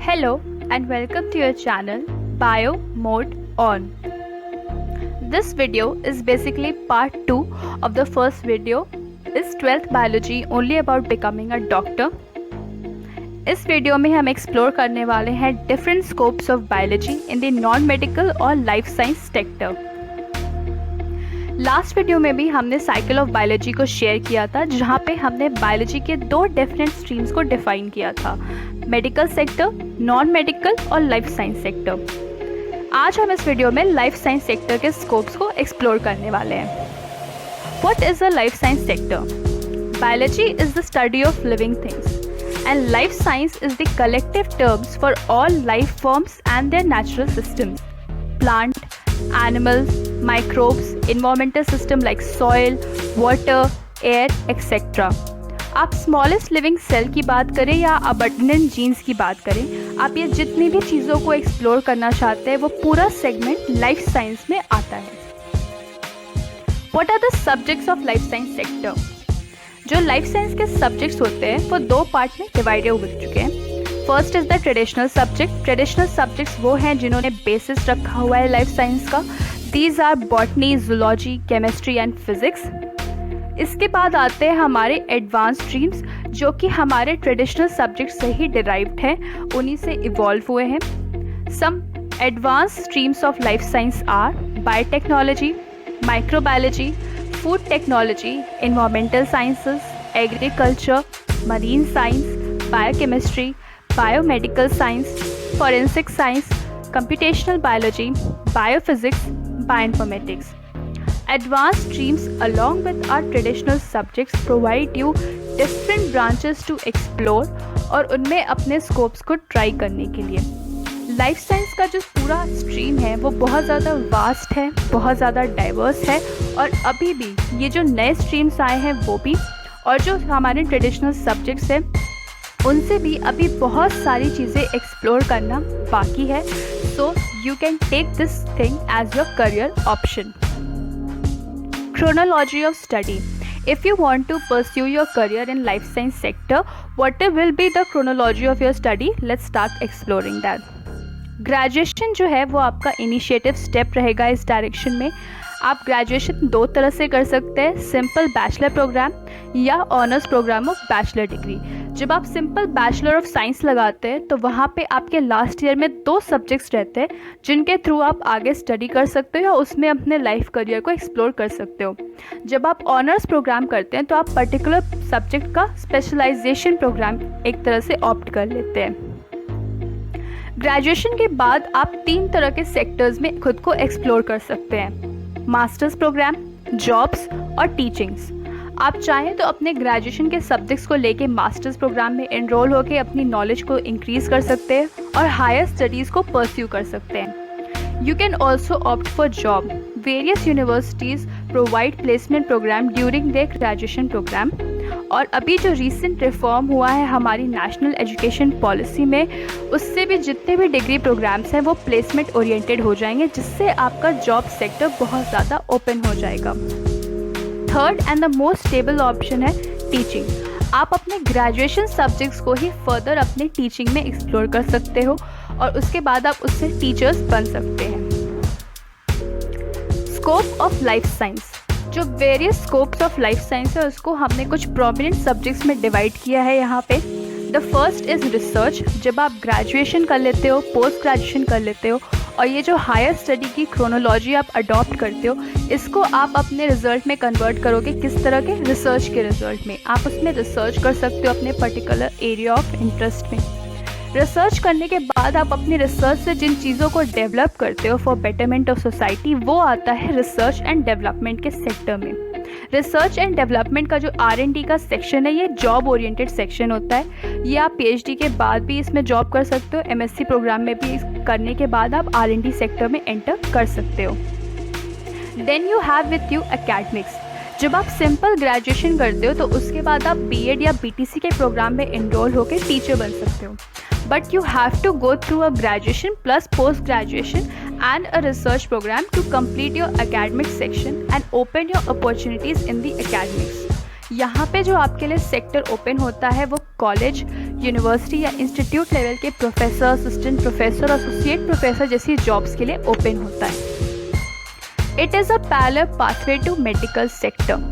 Hello and welcome to your channel Bio Mode On. This video is basically part 2 of the first video. Is 12th biology only about becoming a doctor? इस video में हम explore करने वाले हैं different scopes of biology in the non medical और life science sector. Last video में भी हमने साइकिल ऑफ बायोलॉजी को शेयर किया था, जहाँ पे हमने बायोलॉजी के दो डिफरेंट स्ट्रीम्स को डिफाइन किया था, मेडिकल सेक्टर, नॉन मेडिकल और लाइफ साइंस सेक्टर। आज हम इस वीडियो में लाइफ साइंस सेक्टर के स्कोप्स को एक्सप्लोर करने वाले हैं। What is a life science sector? Biology is the study of living things and life science is the collective terms for all life forms and their natural systems, plant, animals, microbes, environmental system like soil, water, air, etc. आप smallest living cell की बात करें या abundant jeans की बात करें, आप ये जितनी भी चीज़ों को एक्सप्लोर करना चाहते हैं वो पूरा सेगमेंट लाइफ साइंस में आता है। What are the subjects of life science sector? जो लाइफ साइंस के सब्जेक्ट्स होते हैं वो दो पार्ट में डिवाइड हो चुके हैं। First is the traditional subject. Traditional subjects वो हैं जिन्होंने बेसिस रखा हुआ है लाइफ साइंस का। These are botany, zoology, chemistry and physics. इसके बाद आते हैं हमारे एडवांस स्ट्रीम्स, जो कि हमारे ट्रेडिशनल सब्जेक्ट से ही डिराइव्ड हैं, उन्हीं से इवॉल्व हुए हैं। Some advance streams of life science are biotechnology, microbiology, food technology, environmental sciences, agriculture, marine science, biochemistry, biomedical science, forensic science, computational biology, biophysics, bioinformatics. Advanced streams along with our traditional subjects provide you different branches to explore और उनमें अपने scopes को try करने के लिए। Life science का जो पूरा स्ट्रीम है वो बहुत ज़्यादा वास्ट है, बहुत ज़्यादा डाइवर्स है, और अभी भी ये जो नए स्ट्रीम्स आए हैं वो भी, और जो हमारे ट्रेडिशनल सब्जेक्ट्स हैं उनसे भी अभी बहुत सारी चीज़ें एक्सप्लोर करना बाकी है। So you can take this thing as your career option. Chronology of study. If you want to pursue your career in life science sector, what will be the chronology of your study? Let's start exploring that. Graduation जो है वो आपका initiative step रहेगा इस direction में। आप graduation दो तरह से कर सकते हैं, सिंपल बैचलर प्रोग्राम या honours program of bachelor degree. जब आप सिंपल बैचलर ऑफ साइंस लगाते हैं तो वहाँ पे आपके लास्ट ईयर में दो सब्जेक्ट्स रहते हैं जिनके थ्रू आप आगे स्टडी कर सकते हो या उसमें अपने लाइफ करियर को एक्सप्लोर कर सकते हो। जब आप ऑनर्स प्रोग्राम करते हैं तो आप पर्टिकुलर सब्जेक्ट का स्पेशलाइजेशन प्रोग्राम एक तरह से ऑप्ट कर लेते हैं। ग्रेजुएशन के बाद आप तीन तरह के सेक्टर्स में खुद को एक्सप्लोर कर सकते हैं, मास्टर्स प्रोग्राम, जॉब्स और टीचिंग्स। आप चाहें तो अपने ग्रेजुएशन के सब्जेक्ट्स को लेके मास्टर्स प्रोग्राम में एनरोल होकर अपनी नॉलेज को इंक्रीज कर सकते हैं और हायर स्टडीज़ को परस्यू कर सकते हैं। You can also opt for job. Various universities provide placement program during their graduation program. और अभी जो रिसेंट रिफॉर्म हुआ है हमारी नेशनल एजुकेशन पॉलिसी में, उससे भी जितने भी डिग्री प्रोग्राम्स हैं वो प्लेसमेंट ओरिएंटेड हो जाएंगे, जिससे आपका जॉब सेक्टर बहुत ज़्यादा ओपन हो जाएगा। Third and the most stable option है टीचिंग। आप अपने ग्रेजुएशन सब्जेक्ट्स को ही फर्दर अपने टीचिंग में एक्सप्लोर कर सकते हो और उसके बाद आप उससे टीचर्स बन सकते हैं। Scope of life science. जो various scopes of life science है उसको हमने कुछ प्रोमिनेंट सब्जेक्ट्स में डिवाइड किया है यहाँ पे। The first is research. जब आप ग्रेजुएशन कर लेते हो, पोस्ट ग्रेजुएशन कर लेते हो और ये जो हायर स्टडी की क्रोनोलॉजी आप अडॉप्ट करते हो, इसको आप अपने रिजल्ट में कन्वर्ट करोगे किस तरह के? रिसर्च के रिजल्ट में। आप उसमें रिसर्च कर सकते हो अपने पर्टिकुलर एरिया ऑफ इंटरेस्ट में। रिसर्च करने के बाद आप अपनी रिसर्च से जिन चीज़ों को डेवलप करते हो फॉर बेटरमेंट ऑफ सोसाइटी, वो आता है रिसर्च एंड डेवलपमेंट के सेक्टर में। रिसर्च एंड डेवलपमेंट का जो R&D का सेक्शन है ये जॉब ओरिएंटेड सेक्शन होता है। ये आप PhD के बाद भी इसमें जॉब कर सकते हो, MSc प्रोग्राम में भी करने के बाद आप R&D सेक्टर में एंटर कर सकते हो। Then you have with you academics. जब आप सिंपल ग्रेजुएशन करते हो तो उसके बाद आप B.Ed या BTC के प्रोग्राम में एनरोल होकर टीचर बन सकते हो। But you have to go through a graduation plus post graduation and a research program to complete your academic section and open your opportunities in the academics. यहाँ पे जो आपके लिए सेक्टर ओपन होता है वो कॉलेज, यूनिवर्सिटी या institute level के professor, assistant professor, associate professor जैसी जॉब्स के लिए ओपन होता है। It is a parallel pathway to medical sector.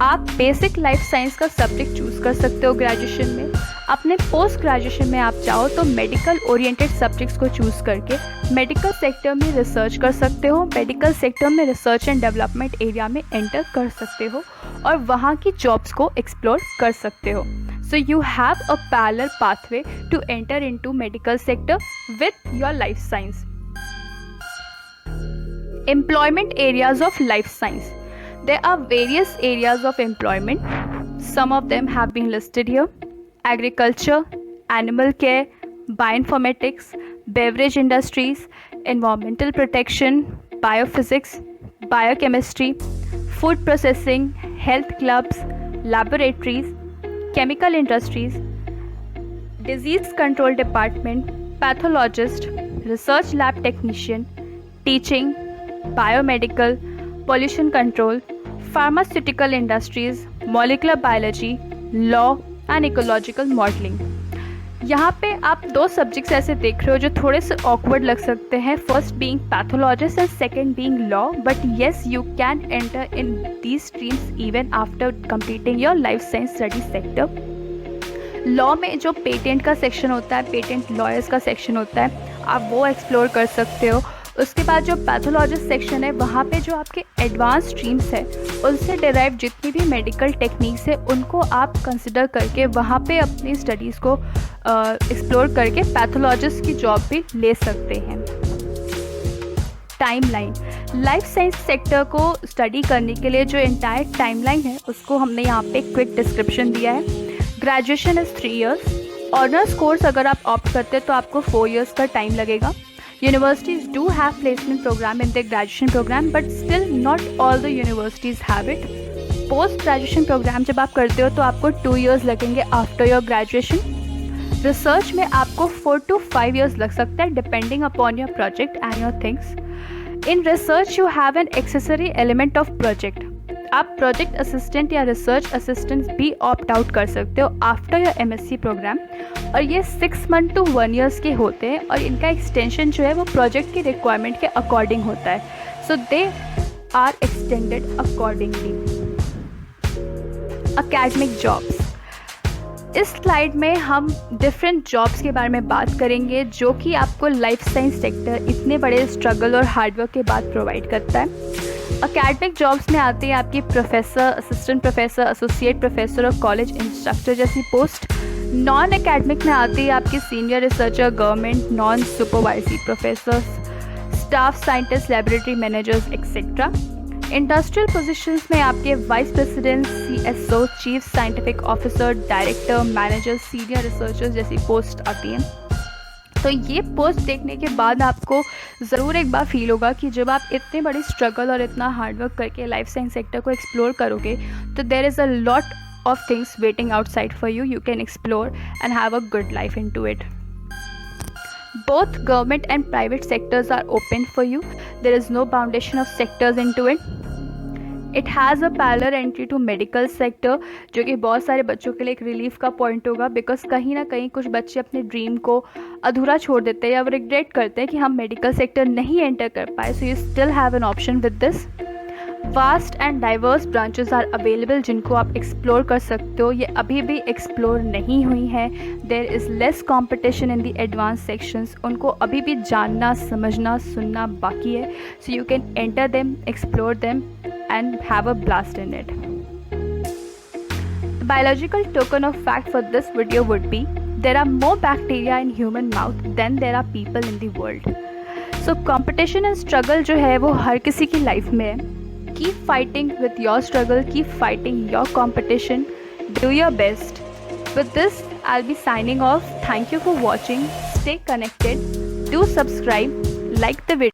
आप बेसिक लाइफ साइंस का सब्जेक्ट चूज़ कर सकते हो ग्रेजुएशन में। अपने पोस्ट ग्रेजुएशन में आप चाहो तो मेडिकल ओरिएंटेड सब्जेक्ट्स को चूज़ करके मेडिकल सेक्टर में रिसर्च कर सकते हो, मेडिकल सेक्टर में रिसर्च एंड डेवलपमेंट एरिया में एंटर कर सकते हो और वहाँ की जॉब्स को एक्सप्लोर कर सकते हो। So you have a parallel pathway to enter into medical sector with your life science. Employment areas of life science. There are various areas of employment. Some of them have been listed here: agriculture, animal care, bioinformatics, beverage industries, environmental protection, biophysics, biochemistry, food processing, health clubs, laboratories, chemical industries, disease control department, pathologist, research lab technician, teaching, biomedical, pollution control, pharmaceutical industries, molecular biology, law and ecological modeling. यहाँ पे आप दो subjects ऐसे देख रहे हो जो थोड़े से ऑकवर्ड लग सकते हैं, first being pathologist and second being law, but yes you can enter in these streams even after completing your life science study sector. Law में जो पेटेंट का सेक्शन होता है, पेटेंट लॉयर्स का सेक्शन होता है, आप वो एक्सप्लोर कर सकते हो। उसके बाद जो पैथोलॉजिस्ट सेक्शन है वहाँ पे जो आपके एडवांस स्ट्रीम्स है उनसे डिराइव जितनी भी मेडिकल टेक्निक्स है उनको आप कंसिडर करके वहाँ पे अपनी स्टडीज़ को एक्सप्लोर करके पैथोलॉजिस्ट की जॉब भी ले सकते हैं। टाइमलाइन, लाइफ साइंस सेक्टर को स्टडी करने के लिए जो एंटायर टाइमलाइन है उसको हमने यहाँ पे क्विक डिस्क्रिप्शन दिया है। Graduation is 3 years। Honours course अगर आप ऑप्ट करते हैं तो आपको 4 years का टाइम लगेगा। Universities do have placement program in their graduation program, but still not all the universities have it. Post graduation program जब आप करते हो तो आपको 2 years लगेंगे after your graduation. Research में आपको 4 to 5 years लग सकता है depending upon your project and your things. In research you have an accessory element of project. आप प्रोजेक्ट असिस्टेंट या रिसर्च असिस्टेंट भी ऑप्ट आउट कर सकते हो आफ्टर योर MSc प्रोग्राम, और ये 6 months to 1 year के होते हैं और इनका एक्सटेंशन जो है वो प्रोजेक्ट की रिक्वायरमेंट के अकॉर्डिंग होता है। So they are extended accordingly. Academic jobs, इस स्लाइड में हम डिफरेंट जॉब्स के बारे में बात करेंगे जो कि आपको लाइफ साइंस सेक्टर इतने बड़े स्ट्रगल और हार्डवर्क के बाद प्रोवाइड करता है। एकेडमिक जॉब्स में आते हैं आपकी professor, assistant professor, associate professor और कॉलेज इंस्ट्रक्टर जैसी पोस्ट। नॉन एकेडमिक में आती है आपकी senior researcher, government non supervisory professors, staff scientist, laboratory managers etcetera. Industrial positions में आपके vice president, CSO, chief scientific officer, director, manager, senior researchers जैसी post आती हैं। तो ये पोस्ट देखने के बाद आपको ज़रूर एक बार फील होगा कि जब आप इतने बड़ी स्ट्रगल और इतना हार्डवर्क करके लाइफ साइंस सेक्टर को एक्सप्लोर करोगे तो there is a lot of things waiting outside for you. You can explore and have a good life into it. Both government and private sectors are open for you. There is no boundation of sectors into it. It has a parallel entry to medical sector, जो कि बहुत सारे बच्चों के लिए एक relief का point होगा, बिकॉज कहीं ना कहीं कुछ बच्चे अपने ड्रीम को अधूरा छोड़ देते हैं या वो रिग्रेट करते हैं कि हम मेडिकल सेक्टर नहीं एंटर कर पाए. So you still have an option with this. Vast and diverse branches are available जिनको आप एक्सप्लोर कर सकते हो. ये अभी भी एक्सप्लोर नहीं हुई हैं. There is less competition in the advance sections. उनको अभी भी जानना, समझना, सुनना बाकी है. So you can enter them, explore them and have a blast in it. The biological token of fact for this video would be there are more bacteria in human mouth than there are people in the world. So competition and struggle जो है वो हर किसी की life में है. Keep fighting with your struggle, keep fighting your competition, do your best. With this, I'll be signing off. Thank you for watching. Stay connected. Do subscribe, like the video.